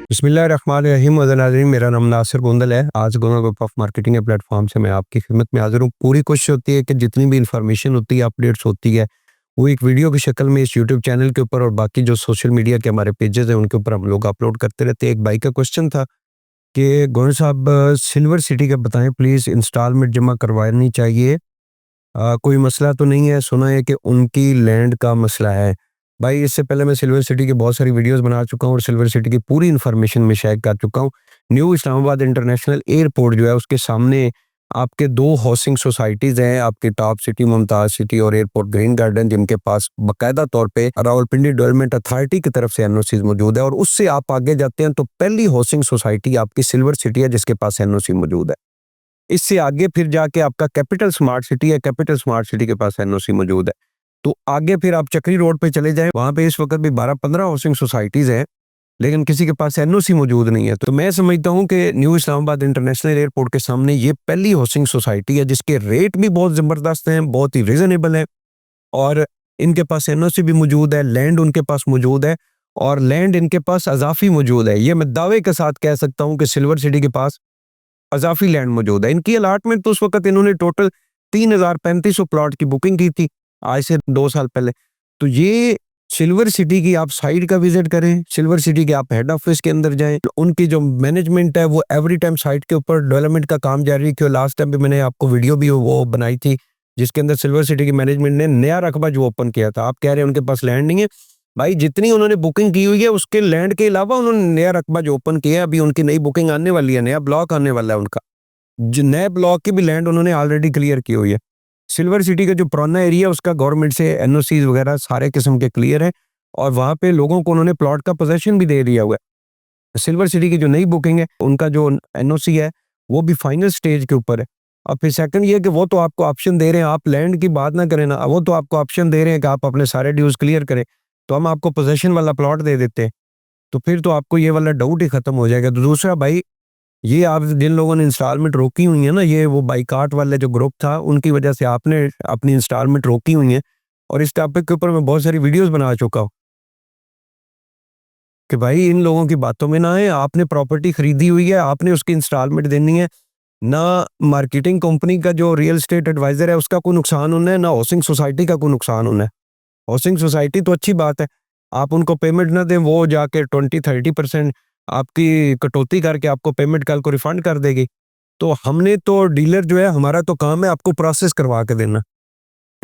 बिस्मिल्लाहिर्रहमानिर्रहीम। नाज़रीन, मेरा नाम नासिर गोंदल है। आज गोना ग्रुप ऑफ मार्केटिंग के प्लेटफॉर्म से मैं आपकी खिदमत में हाज़िर हूँ। पूरी कोशिश होती है कि जितनी भी इन्फॉर्मेशन होती है, अपडेट्स होती है, वो एक वीडियो की शक्ल में इस यूट्यूब चैनल के ऊपर और बाकी जो सोशल मीडिया के हमारे पेजेस हैं उनके ऊपर हम लोग अपलोड करते रहते हैं। एक भाई का क्वेश्चन था कि गौहर साहब, सिल्वर सिटी का बताएं प्लीज़, इंस्टॉलमेंट जमा करवानी चाहिए, कोई मसला तो नहीं है? सुना है कि उनकी लैंड का मसला है। भाई, इससे पहले मैं सिल्वर सिटी की बहुत सारी वीडियोस बना चुका हूँ और सिल्वर सिटी की पूरी इन्फॉर्मेशन मैं शेयर कर चुका हूँ। न्यू इस्लामाबाद इंटरनेशनल एयरपोर्ट जो है उसके सामने आपके दो हाउसिंग सोसाइटीज़ हैं, आपकी टॉप सिटी, मुमताज़ सिटी और एयरपोर्ट ग्रीन गार्डन, जिनके पास बाकायदा तौर पे रावलपिंडी डेवलपमेंट अथॉरिटी की तरफ से एनओसी मौजूद है। और उससे आप आगे जाते हैं तो पहली हाउसिंग सोसाइटी आपकी सिल्वर सिटी है जिसके पास एनओसी मौजूद है। इससे आगे फिर जाके आपका कैपिटल स्मार्ट सिटी है, कैपिटल स्मार्ट सिटी के पास एनओसी मौजूद है। तो आगे फिर आप चक्री रोड पे चले जाएं, वहां पे इस वक्त भी 12-15 हाउसिंग सोसाइटीज हैं, लेकिन किसी के पास एनओसी मौजूद नहीं है। तो मैं समझता हूं कि न्यू इस्लामाबाद इंटरनेशनल एयरपोर्ट के सामने ये पहली हाउसिंग सोसाइटी है जिसके रेट भी बहुत जबरदस्त हैं, बहुत ही रीजनेबल है, और इनके पास एनओसी भी मौजूद है, लैंड उनके पास मौजूद है, और लैंड इनके पास अजाफी मौजूद है। ये मैं दावे के साथ कह सकता हूँ कि सिल्वर सिटी के पास अजाफी लैंड मौजूद है। इनकी अलाटमेंट तो उस वक्त इन्होंने टोटल 3,3500 प्लॉट की बुकिंग की थी, आज से 2 साल पहले। तो ये सिल्वर सिटी की आप साइट का विजिट करें, सिल्वर सिटी के आप हेड ऑफिस के अंदर जाएं, तो उनकी जो मैनेजमेंट है वो एवरी टाइम साइट के ऊपर डेवलपमेंट का काम जारी रखी। लास्ट टाइम भी मैंने आपको वीडियो भी वो बनाई थी जिसके अंदर सिल्वर सिटी की मैनेजमेंट ने नया रकबा जो ओपन किया था। आप कह रहे हैं उनके पास लैंड नहीं है, भाई जितनी उन्होंने बुकिंग की हुई है उसके लैंड के अलावा उन्होंने नया रकबा जो ओपन किया है, अभी उनकी नई बुकिंग आने वाली है, नया ब्लॉक आने वाला है उनका, जो नए ब्लॉक की भी लैंड उन्होंने ऑलरेडी क्लियर की हुई है। सिल्वर सिटी का जो पुराना एरिया उसका गवर्नमेंट से एनओसी वगैरह सारे किस्म के क्लियर है, और वहां पे लोगों को उन्होंने प्लॉट का पोजेशन भी दे दिया हुआ है। सिल्वर सिटी की जो नई बुकिंग है उनका जो एनओसी है वो भी फाइनल स्टेज के ऊपर है। और फिर सेकंड ये कि वो तो आपको ऑप्शन दे रहे हैं, आप लैंड की बात ना करें ना, वो तो आपको ऑप्शन दे रहे हैं कि आप अपने सारे ड्यूज क्लियर करें तो हम आपको पोजेशन वाला प्लॉट दे देते हैं। तो फिर तो आपको ये वाला डाउट ही खत्म हो जाएगा। तो दूसरा भाई, ये आप जिन लोगों ने इंस्टॉलमेंट रोकी हुई है ना, ये वो बाइकाट वाले जो ग्रुप था उनकी वजह से आपने अपनी इंस्टॉलमेंट रोकी हुई है, और इस टॉपिक के ऊपर मैं बहुत सारी वीडियोस बना चुका हूँ कि भाई इन लोगों की बातों में ना आए। आपने प्रॉपर्टी खरीदी हुई है, आपने उसकी इंस्टॉलमेंट देनी है ना। मार्केटिंग कंपनी का जो रियल एस्टेट एडवाइजर है उसका कोई नुकसान होना है, ना हाउसिंग सोसाइटी का कोई नुकसान होना है। हाउसिंग सोसाइटी तो अच्छी बात है, आप उनको पेमेंट ना दें, वो जाके 20-30% आपकी कटौती करके आपको पेमेंट कल को रिफंड कर देगी। तो हमने तो डीलर जो है, हमारा तो काम है आपको प्रोसेस करवा के देना,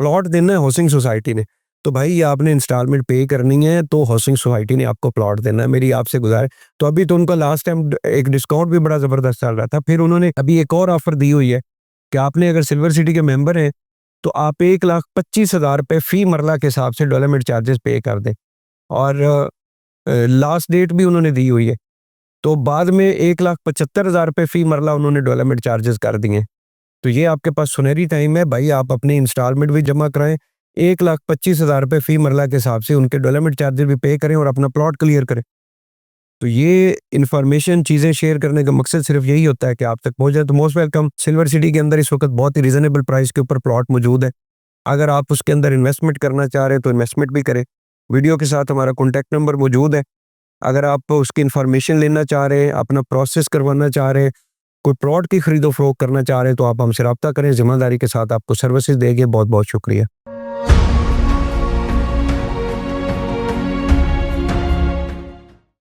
प्लॉट देना है हाउसिंग सोसाइटी ने। तो भाई ये आपने इंस्टॉलमेंट पे करनी है तो हाउसिंग सोसाइटी ने आपको प्लॉट देना है, मेरी आपसे गुजारिश। तो अभी तो उनका लास्ट टाइम एक डिस्काउंट भी बड़ा ज़बरदस्त चल रहा था, फिर उन्होंने अभी एक और ऑफर दी हुई है कि आपने अगर सिल्वर सिटी के मेंबर हैं तो आप 1,25,000 रुपये फी मरला के हिसाब से डेवलपमेंट चार्जेस पे कर दें, और लास्ट डेट भी उन्होंने दी हुई है। तो बाद में 1,75,000 रुपये फी मरला उन्होंने डेवलपमेंट चार्जेस कर दिए। तो ये आपके पास सुनहरी टाइम है भाई, आप अपनी इंस्टॉलमेंट भी जमा कराएं, 1,25,000 रुपये फी मरला के हिसाब से उनके डेवलपमेंट चार्जेस भी पे करें और अपना प्लॉट क्लियर करें। तो ये इन्फॉर्मेशन चीज़ें शेयर करने का मकसद सिर्फ यही होता है कि आप तक पहुंच जाए। तो मोस्ट वेलकम। सिल्वर सिटी के अंदर इस वक्त बहुत ही रीजनेबल प्राइस के ऊपर प्लॉट मौजूद है। अगर आप उसके अंदर इन्वेस्टमेंट करना चाह रहे हैं तो इन्वेस्टमेंट भी करें। वीडियो के साथ हमारा कॉन्टैक्ट नंबर मौजूद है। अगर आप उसकी इन्फॉर्मेशन लेना चाह रहे हैं, अपना प्रोसेस करवाना चाह रहे हैं, कोई प्लॉट की खरीदो फरोख्त करना चाह रहे हैं, तो आप हमसे रब्ता करें। जिम्मेदारी के साथ आपको सर्विसेज देंगे। बहुत बहुत शुक्रिया।